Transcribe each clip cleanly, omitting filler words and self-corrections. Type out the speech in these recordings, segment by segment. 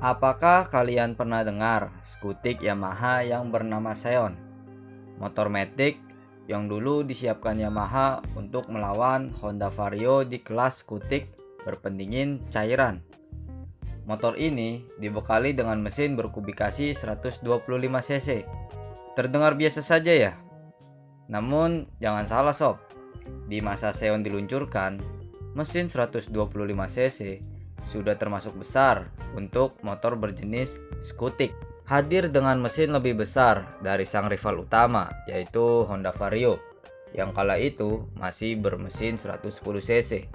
Apakah kalian pernah dengar skutik Yamaha yang bernama Seon? Motor matic yang dulu disiapkan Yamaha untuk melawan Honda Vario di kelas skutik berpendingin cairan. Motor ini dibekali dengan mesin berkubikasi 125 cc. Terdengar biasa saja ya? Namun jangan salah sob, di masa Seon diluncurkan, mesin 125 cc sudah termasuk besar untuk motor berjenis skutik. Hadir dengan mesin lebih besar dari sang rival utama, yaitu Honda Vario, yang kala itu masih bermesin 110 cc.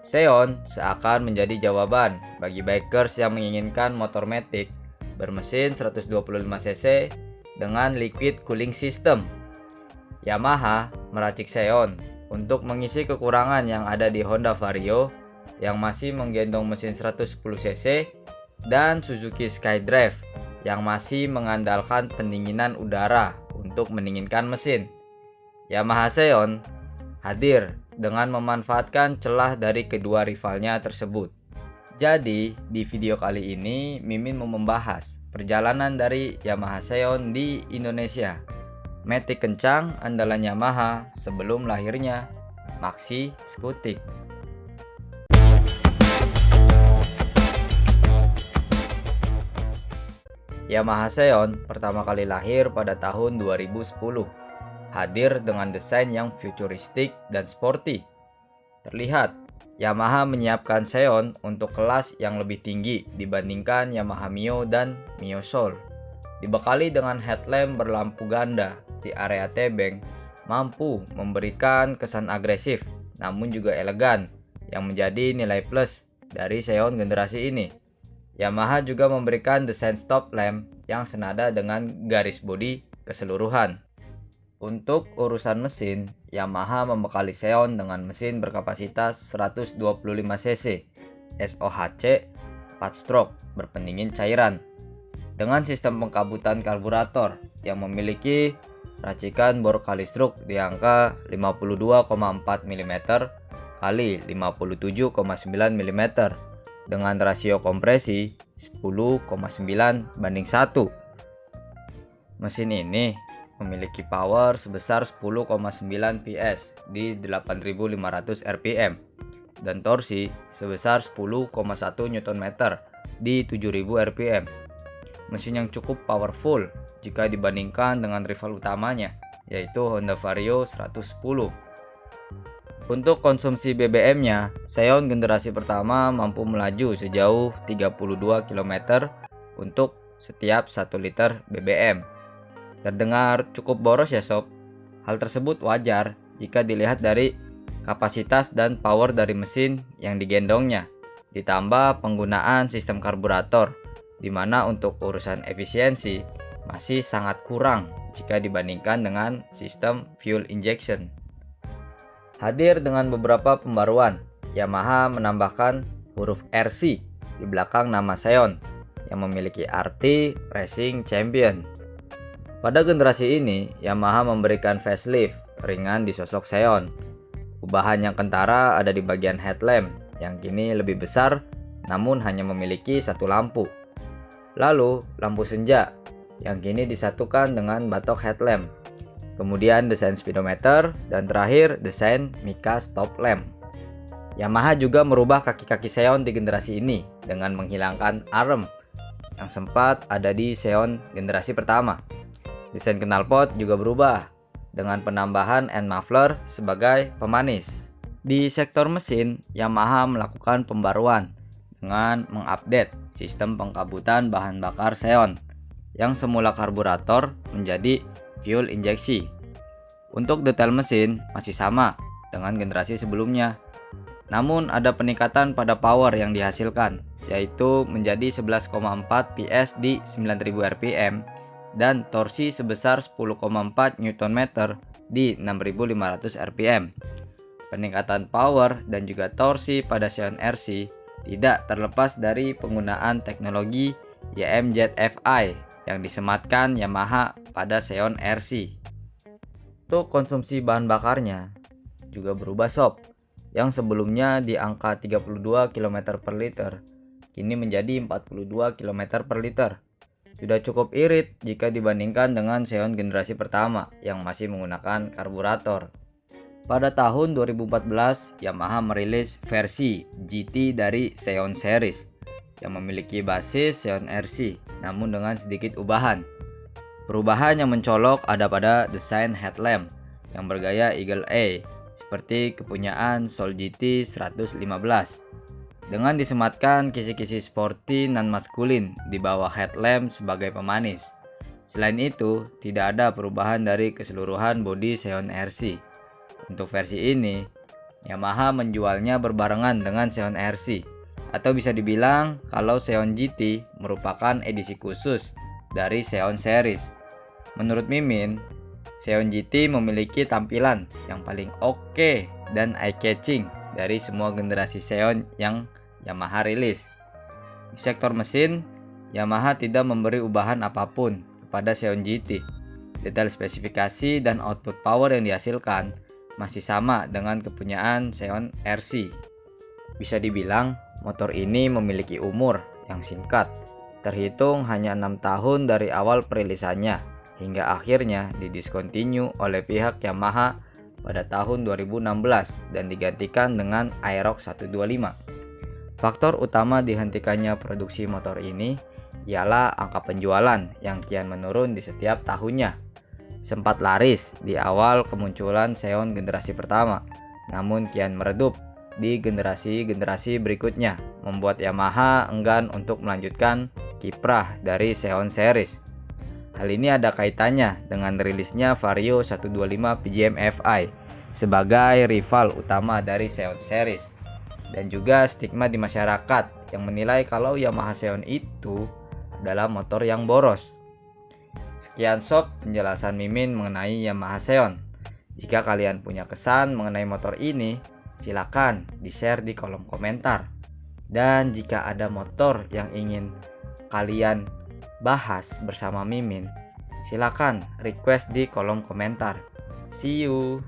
Seon seakan menjadi jawaban bagi bikers yang menginginkan motor matic bermesin 125 cc dengan liquid cooling system. Yamaha meracik Seon untuk mengisi kekurangan yang ada di Honda Vario yang masih menggendong mesin 110 cc dan Suzuki SkyDrive yang masih mengandalkan pendinginan udara untuk mendinginkan mesin. Yamaha Seon hadir dengan memanfaatkan celah dari kedua rivalnya tersebut. Jadi, di video kali ini Mimin mau membahas perjalanan dari Yamaha Seon di Indonesia. Matic kencang andalan Yamaha sebelum lahirnya Maxi Skutik. Yamaha Seon pertama kali lahir pada tahun 2010. Hadir dengan desain yang futuristik dan sporty. Terlihat, Yamaha menyiapkan Seon untuk kelas yang lebih tinggi dibandingkan Yamaha Mio dan Mio Soul. Dibekali dengan headlamp berlampu ganda di area tebeng, mampu memberikan kesan agresif namun juga elegan yang menjadi nilai plus dari Seon generasi ini. Yamaha juga memberikan desain stop lamp yang senada dengan garis bodi keseluruhan. Untuk urusan mesin, Yamaha membekali Seon dengan mesin berkapasitas 125 cc SOHC 4 stroke berpendingin cairan dengan sistem pengkabutan karburator yang memiliki racikan bor kalistruk di angka 52,4 mm kali 57,9 mm dengan rasio kompresi 10,9 banding 1. Mesin ini memiliki power sebesar 10,9 PS di 8.500 rpm dan torsi sebesar 10,1 Nm di 7.000 rpm. Mesin yang cukup powerful jika dibandingkan dengan rival utamanya, yaitu Honda Vario 110. Untuk konsumsi BBM-nya, Seon generasi pertama mampu melaju sejauh 32 km untuk setiap 1 liter BBM. Terdengar cukup boros ya sob. Hal tersebut wajar jika dilihat dari kapasitas dan power dari mesin yang digendongnya, ditambah penggunaan sistem karburator, di mana untuk urusan efisiensi masih sangat kurang jika dibandingkan dengan sistem fuel injection. Hadir dengan beberapa pembaruan, Yamaha menambahkan huruf RC di belakang nama Seon yang memiliki arti Racing Champion. Pada generasi ini, Yamaha memberikan facelift ringan di sosok Seon. Ubahan yang kentara ada di bagian headlamp yang kini lebih besar namun hanya memiliki satu lampu. Lalu lampu senja yang kini disatukan dengan batok headlamp. Kemudian desain speedometer dan terakhir desain mica stop lamp. Yamaha juga merubah kaki-kaki Seon di generasi ini dengan menghilangkan arm yang sempat ada di Seon generasi pertama. Desain knalpot juga berubah dengan penambahan end muffler sebagai pemanis. Di sektor mesin, Yamaha melakukan pembaruan dengan mengupdate sistem pengkabutan bahan bakar Seon yang semula karburator menjadi fuel injeksi. Untuk detail mesin masih sama dengan generasi sebelumnya. Namun ada peningkatan pada power yang dihasilkan, yaitu menjadi 11,4 PS di 9000 rpm dan torsi sebesar 10,4 Nm di 6500 rpm. Peningkatan power dan juga torsi pada Seon RC tidak terlepas dari penggunaan teknologi YMZF-I yang disematkan Yamaha pada Seon RC. Untuk konsumsi bahan bakarnya juga berubah sob, yang sebelumnya di angka 32 km per liter kini menjadi 42 km per liter. Sudah cukup irit jika dibandingkan dengan Xeon generasi pertama yang masih menggunakan karburator. Pada tahun 2014, Yamaha merilis versi GT dari Xeon series yang memiliki basis Xeon RC, namun dengan sedikit ubahan. Perubahan yang mencolok ada pada desain headlamp yang bergaya Eagle Eye seperti kepunyaan Soul GT 115 dengan disematkan kisi-kisi sporty non maskulin di bawah headlamp sebagai pemanis. Selain itu, tidak ada perubahan dari keseluruhan bodi Xeon RC. Untuk versi ini, Yamaha menjualnya berbarengan dengan Xeon RC, atau bisa dibilang kalau Xeon GT merupakan edisi khusus dari Xeon series. Menurut Mimin, Xeon GT memiliki tampilan yang paling oke dan eye-catching dari semua generasi Xeon yang Yamaha rilis. Di sektor mesin, Yamaha tidak memberi ubahan apapun kepada Xeon GT. Detail spesifikasi dan output power yang dihasilkan masih sama dengan kepunyaan Xeon RC. Bisa dibilang, motor ini memiliki umur yang singkat, terhitung hanya 6 tahun dari awal perilisannya, hingga akhirnya didiskontinue oleh pihak Yamaha pada tahun 2016 dan digantikan dengan Aerox 125. Faktor utama dihentikannya produksi motor ini ialah angka penjualan yang kian menurun di setiap tahunnya. Sempat laris di awal kemunculan Xeon generasi pertama, namun kian meredup di generasi-generasi berikutnya, membuat Yamaha enggan untuk melanjutkan kiprah dari Xeon series. Hal ini ada kaitannya dengan rilisnya Vario 125 PGM Fi sebagai rival utama dari Xeon series, dan juga stigma di masyarakat yang menilai kalau Yamaha Xeon itu adalah motor yang boros. Sekian sob penjelasan Mimin mengenai Yamaha Xeon. Jika kalian punya kesan mengenai motor ini, silakan di-share di kolom komentar. Dan jika ada motor yang ingin kalian bahas bersama Mimin, silakan request di kolom komentar. See you.